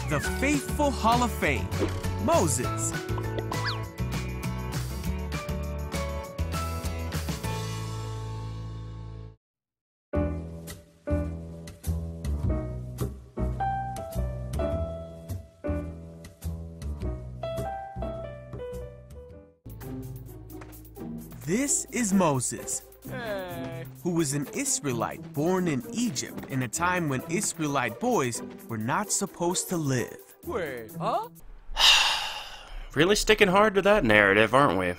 The faithful Hall of Fame, Moses. This is Moses, who was an Israelite born in Egypt in a time when Israelite boys were not supposed to live. Wait, huh? Really sticking hard to that narrative, aren't we?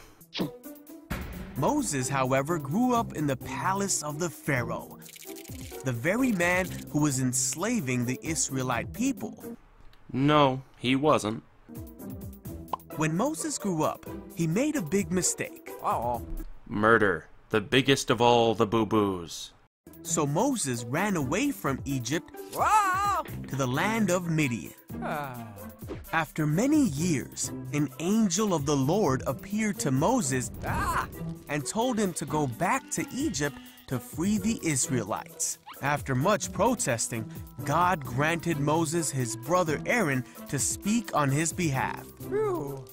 Moses, however, grew up in the palace of the Pharaoh, the very man who was enslaving the Israelite people. No, he wasn't. When Moses grew up, he made a big mistake. Uh-oh. Murder, the biggest of all the boo-boos. So Moses ran away from Egypt Ah! to the land of Midian. Ah. After many years, an angel of the Lord appeared to Moses and told him to go back to Egypt to free the Israelites. After much protesting, God granted Moses his brother Aaron to speak on his behalf. Phew.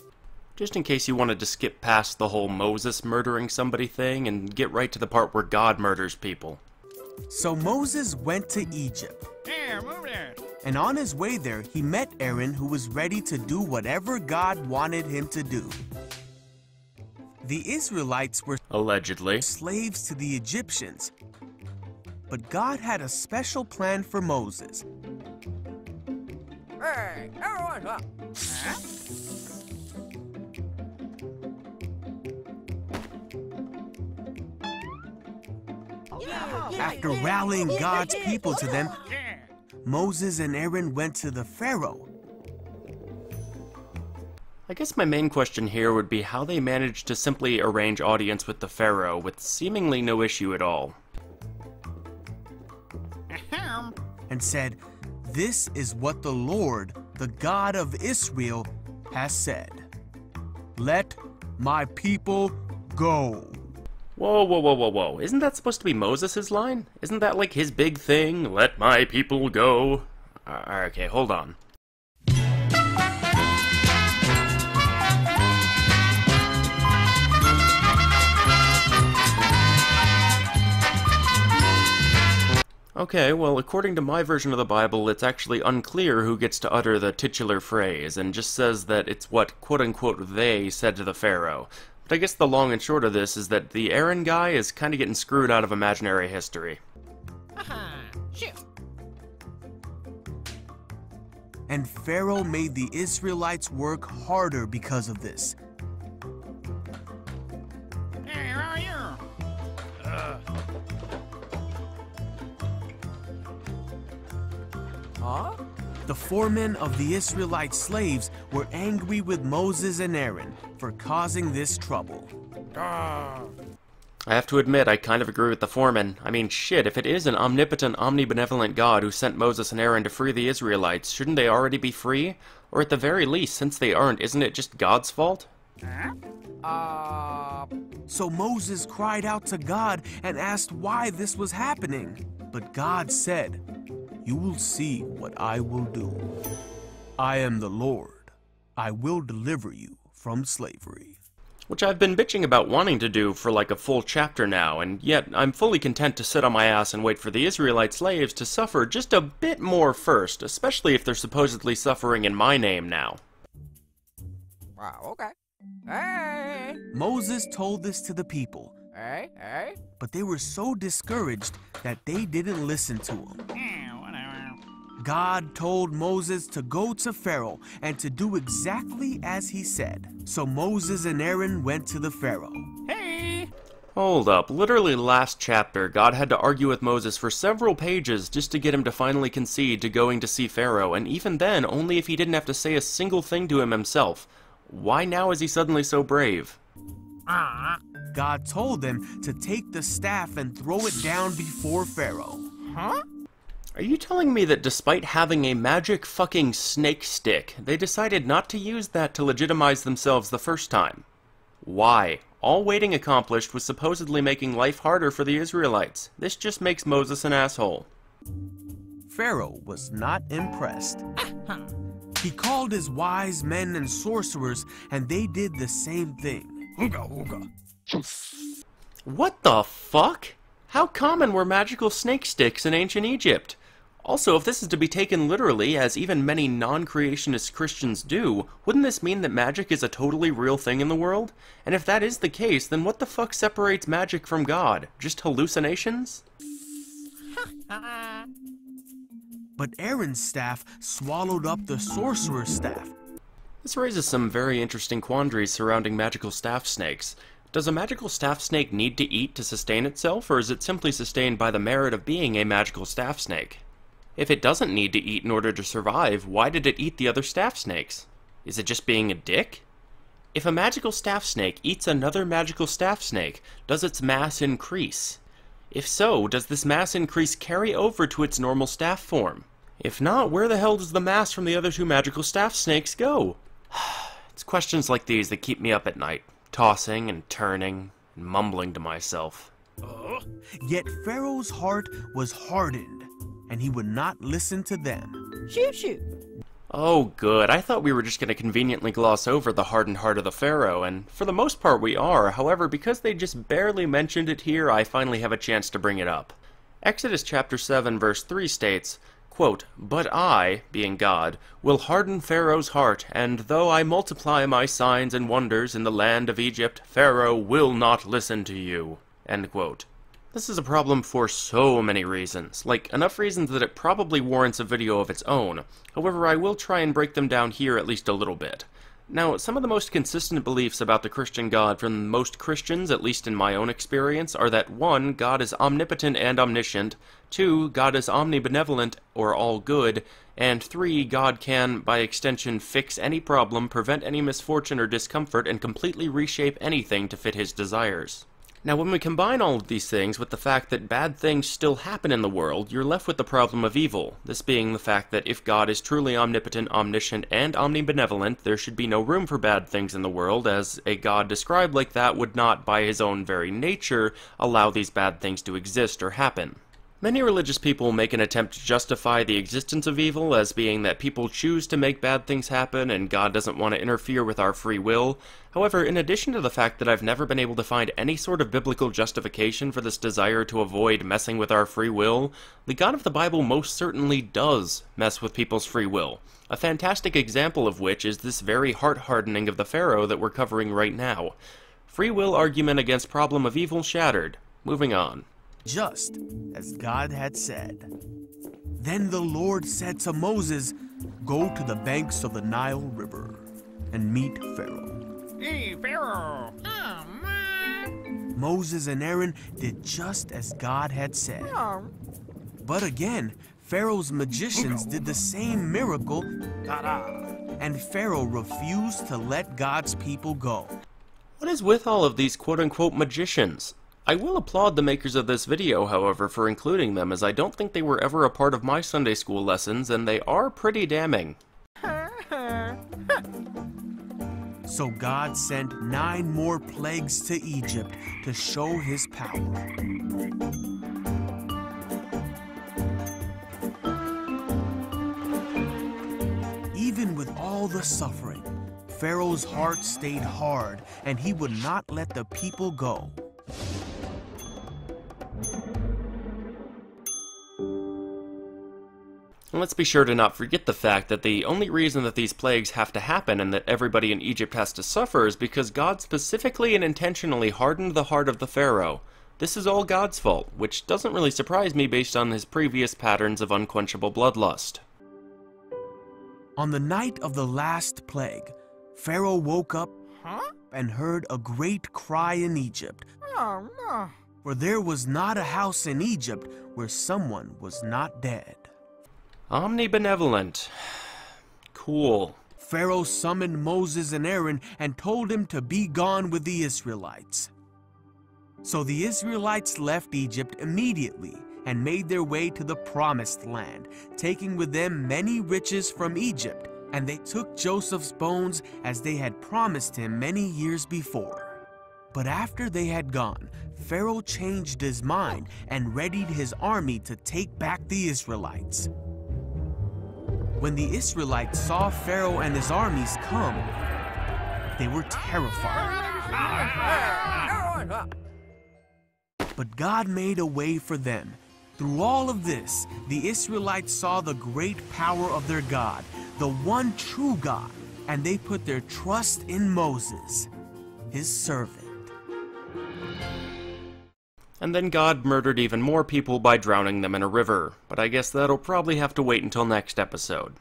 Just in case you wanted to skip past the whole Moses murdering somebody thing and get right to the part where God murders people. So Moses went to Egypt. Yeah, move there. And on his way there, he met Aaron, who was ready to do whatever God wanted him to do. The Israelites were Allegedly. slaves to the Egyptians, but God had a special plan for Moses. Hey, everyone up. Huh? After rallying God's people to them, Moses and Aaron went to the Pharaoh. I guess my main question here would be how they managed to simply arrange audience with the Pharaoh with seemingly no issue at all. And said, "This is what the Lord, the God of Israel, has said. Let my people go." Whoa, whoa, whoa, whoa, whoa. Isn't that supposed to be Moses' line? Isn't that like his big thing? Let my people go? Okay, hold on. Okay, well, according to my version of the Bible, it's actually unclear who gets to utter the titular phrase, and just says that it's what quote-unquote they said to the Pharaoh. But I guess the long and short of this is that the Aaron guy is kind of getting screwed out of imaginary history. Shoot. And Pharaoh made the Israelites work harder because of this. Hey, where are you? Huh? The foremen of the Israelite slaves were angry with Moses and Aaron for causing this trouble. I have to admit, I kind of agree with the foreman. I mean, shit, if it is an omnipotent, omnibenevolent God who sent Moses and Aaron to free the Israelites, shouldn't they already be free? Or at the very least, since they aren't, isn't it just God's fault? So Moses cried out to God and asked why this was happening. But God said, "You will see what I will do. I am the Lord. I will deliver you from slavery." Which I've been bitching about wanting to do for like a full chapter now, and yet I'm fully content to sit on my ass and wait for the Israelite slaves to suffer just a bit more first, especially if they're supposedly suffering in my name now. Wow, okay. Hey! Moses told this to the people, Hey, hey. but they were so discouraged that they didn't listen to him. Yeah, whatever. God told Moses to go to Pharaoh and to do exactly as he said. So Moses and Aaron went to the Pharaoh. Hey! Hold up, literally last chapter, God had to argue with Moses for several pages just to get him to finally concede to going to see Pharaoh, and even then, only if he didn't have to say a single thing to him himself. Why now is he suddenly so brave? God told them to take the staff and throw it down before Pharaoh. Huh? Are you telling me that despite having a magic fucking snake stick, they decided not to use that to legitimize themselves the first time? Why? All waiting accomplished was supposedly making life harder for the Israelites. This just makes Moses an asshole. Pharaoh was not impressed. He called his wise men and sorcerers, and they did the same thing. Ooga ooga. What the fuck? How common were magical snake sticks in ancient Egypt? Also, if this is to be taken literally, as even many non-creationist Christians do, wouldn't this mean that magic is a totally real thing in the world? And if that is the case, then what the fuck separates magic from God? Just hallucinations? But Aaron's staff swallowed up the sorcerer's staff. This raises some very interesting quandaries surrounding magical staff snakes. Does a magical staff snake need to eat to sustain itself, or is it simply sustained by the merit of being a magical staff snake? If it doesn't need to eat in order to survive, why did it eat the other staff snakes? Is it just being a dick? If a magical staff snake eats another magical staff snake, does its mass increase? If so, does this mass increase carry over to its normal staff form? If not, where the hell does the mass from the other two magical staff snakes go? It's questions like these that keep me up at night, tossing and turning and mumbling to myself. Yet Pharaoh's heart was hardened, and he would not listen to them. Shoot shoot. Oh good, I thought we were just going to conveniently gloss over the hardened heart of the Pharaoh, and for the most part we are. However, because they just barely mentioned it here, I finally have a chance to bring it up. Exodus chapter 7 verse 3 states, quote, "But I, being God, will harden Pharaoh's heart, and though I multiply my signs and wonders in the land of Egypt, Pharaoh will not listen to you." End quote. This is a problem for so many reasons, like enough reasons that it probably warrants a video of its own. However, I will try and break them down here at least a little bit. Now, some of the most consistent beliefs about the Christian God from most Christians, at least in my own experience, are that 1. God is omnipotent and omniscient, 2. God is omnibenevolent or all good, and 3. God can, by extension, fix any problem, prevent any misfortune or discomfort, and completely reshape anything to fit his desires. Now, when we combine all of these things with the fact that bad things still happen in the world, you're left with the problem of evil. This being the fact that if God is truly omnipotent, omniscient, and omnibenevolent, there should be no room for bad things in the world, as a God described like that would not, by his own very nature, allow these bad things to exist or happen. Many religious people make an attempt to justify the existence of evil as being that people choose to make bad things happen and God doesn't want to interfere with our free will. However, in addition to the fact that I've never been able to find any sort of biblical justification for this desire to avoid messing with our free will, the God of the Bible most certainly does mess with people's free will. A fantastic example of which is this very heart-hardening of the Pharaoh that we're covering right now. Free will argument against problem of evil shattered. Moving on. Just as God had said. Then the Lord said to Moses, "Go to the banks of the Nile River and meet Pharaoh." Hey, Pharaoh. Oh, man. Moses and Aaron did just as God had said. Oh. But again, Pharaoh's magicians did the same miracle, and Pharaoh refused to let God's people go. What is with all of these quote-unquote magicians? I will applaud the makers of this video, however, for including them, as I don't think they were ever a part of my Sunday school lessons, and they are pretty damning. So God sent 9 more plagues to Egypt to show his power. Even with all the suffering, Pharaoh's heart stayed hard, and he would not let the people go. And let's be sure to not forget the fact that the only reason that these plagues have to happen and that everybody in Egypt has to suffer is because God specifically and intentionally hardened the heart of the Pharaoh. This is all God's fault, which doesn't really surprise me based on his previous patterns of unquenchable bloodlust. On the night of the last plague, Pharaoh woke up and heard a great cry in Egypt. Oh, no. For there was not a house in Egypt where someone was not dead. Omnibenevolent. Cool. Pharaoh summoned Moses and Aaron and told him to be gone with the Israelites. So the Israelites left Egypt immediately and made their way to the Promised Land, taking with them many riches from Egypt, and they took Joseph's bones as they had promised him many years before. But after they had gone, Pharaoh changed his mind and readied his army to take back the Israelites. When the Israelites saw Pharaoh and his armies come, they were terrified. But God made a way for them. Through all of this, the Israelites saw the great power of their God, the one true God, and they put their trust in Moses, his servant. And then God murdered even more people by drowning them in a river, but I guess that'll probably have to wait until next episode.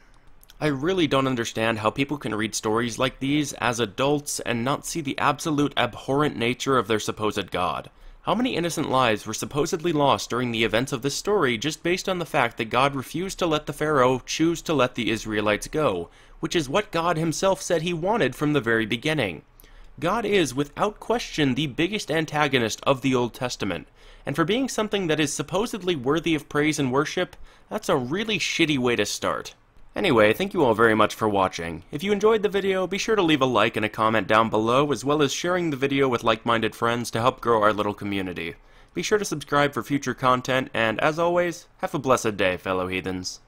I really don't understand how people can read stories like these as adults and not see the absolute abhorrent nature of their supposed God. How many innocent lives were supposedly lost during the events of this story just based on the fact that God refused to let the Pharaoh choose to let the Israelites go, which is what God himself said he wanted from the very beginning. God is, without question, the biggest antagonist of the Old Testament, and for being something that is supposedly worthy of praise and worship, that's a really shitty way to start. Anyway, thank you all very much for watching. If you enjoyed the video, be sure to leave a like and a comment down below, as well as sharing the video with like-minded friends to help grow our little community. Be sure to subscribe for future content, and as always, have a blessed day, fellow heathens.